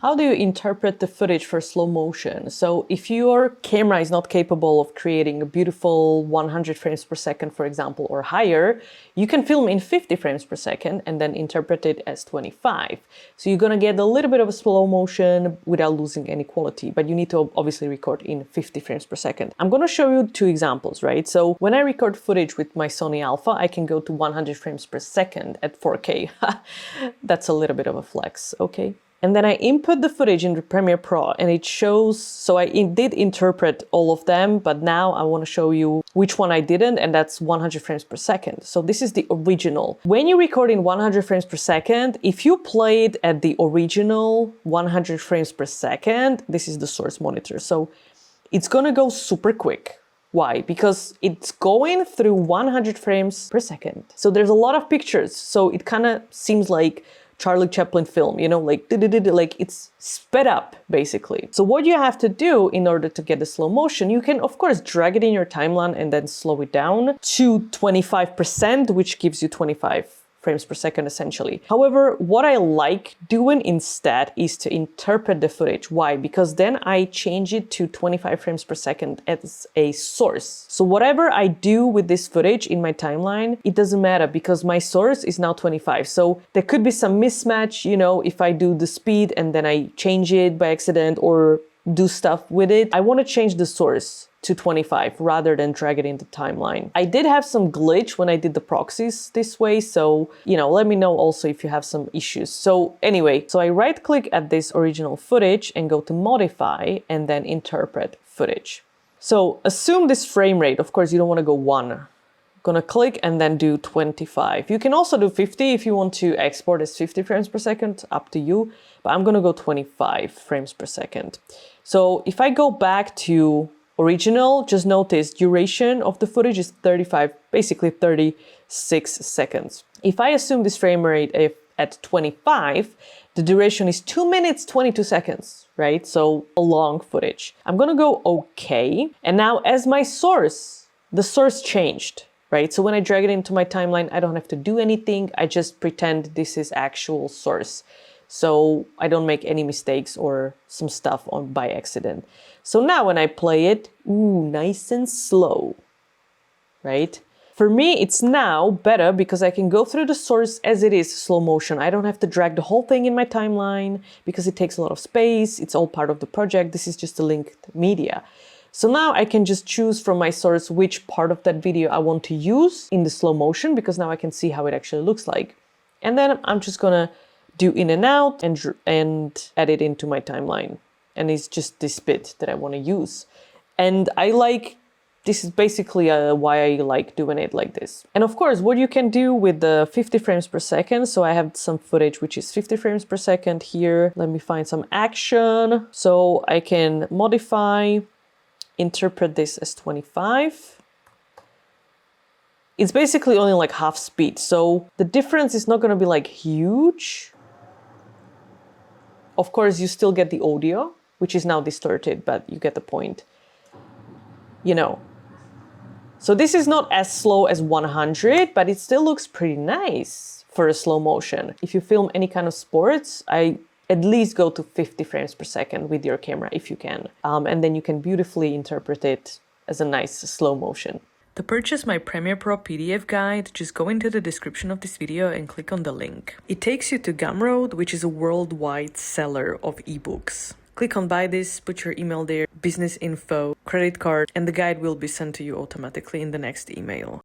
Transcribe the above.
How do you interpret the footage for slow motion? So if your camera is not capable of creating a beautiful 100 frames per second, for example, or higher, you can film in 50 frames per second and then interpret it as 25. So you're gonna get a little bit of a slow motion without losing any quality, but you need to obviously record in 50 frames per second. I'm gonna show you two examples, right? So when I record footage with my Sony Alpha, I can go to 100 frames per second at 4K. That's a little bit of a flex, okay? And then I input the footage in the Premiere Pro and it shows, so I did interpret all of them, but now I want to show you which one I didn't, and that's 100 frames per second. So this is the original. When you record in 100 frames per second, if you play it at the original 100 frames per second, this is the source monitor. So it's going to go super quick. Why? Because it's going through 100 frames per second. So there's a lot of pictures. So it kind of seems like Charlie Chaplin film, you know, like it's sped up basically. So what you have to do in order to get the slow motion, you can of course drag it in your timeline and then slow it down to 25%, which gives you 25 frames per second essentially. However, what I like doing instead is to interpret the footage. Why? Because then I change it to 25 frames per second as a source. So whatever I do with this footage in my timeline, it doesn't matter because my source is now 25. So there could be some mismatch, you know, if I do the speed and then I change it by accident or do stuff with it. I want to change the source to 25 rather than drag it in the timeline. I did have some glitch when I did the proxies this way, so, you know, let me know also if you have some issues. So anyway, so I right click at this original footage and go to modify and then interpret footage. So assume this frame rate, of course you don't want to go 1. I'm gonna click and then do 25. You can also do 50 if you want to export as 50 frames per second, up to you, but I'm gonna go 25 frames per second. So if I go back to original, just notice duration of the footage is 35, basically 36 seconds. If I assume this frame rate at 25, the duration is 2 minutes, 22 seconds, right? So a long footage. I'm gonna go okay. And now as my source, the source changed, right? So when I drag it into my timeline, I don't have to do anything. I just pretend this is actual source. So I don't make any mistakes or some stuff on by accident. So now when I play it, ooh, nice and slow, right? For me, it's now better because I can go through the source as it is, slow motion. I don't have to drag the whole thing in my timeline because it takes a lot of space. It's all part of the project. This is just a linked media. So now I can just choose from my source which part of that video I want to use in the slow motion because now I can see how it actually looks like. And then I'm just gonna do in and out and add it into my timeline. And it's just this bit that I want to use. And I like, this is basically why I like doing it like this. And of course, what you can do with the 50 frames per second. So I have some footage which is 50 frames per second here. Let me find some action. So I can modify, interpret this as 25. It's basically only like half speed. So the difference is not going to be like huge. Of course, you still get the audio, which is now distorted, but you get the point, you know. So this is not as slow as 100, but it still looks pretty nice for a slow motion. If you film any kind of sports, I at least go to 50 frames per second with your camera if you can. And then you can beautifully interpret it as a nice slow motion. To purchase my Premiere Pro PDF guide, just go into the description of this video and click on the link. It takes you to Gumroad, which is a worldwide seller of ebooks. Click on buy this, put your email there, business info, credit card, and the guide will be sent to you automatically in the next email.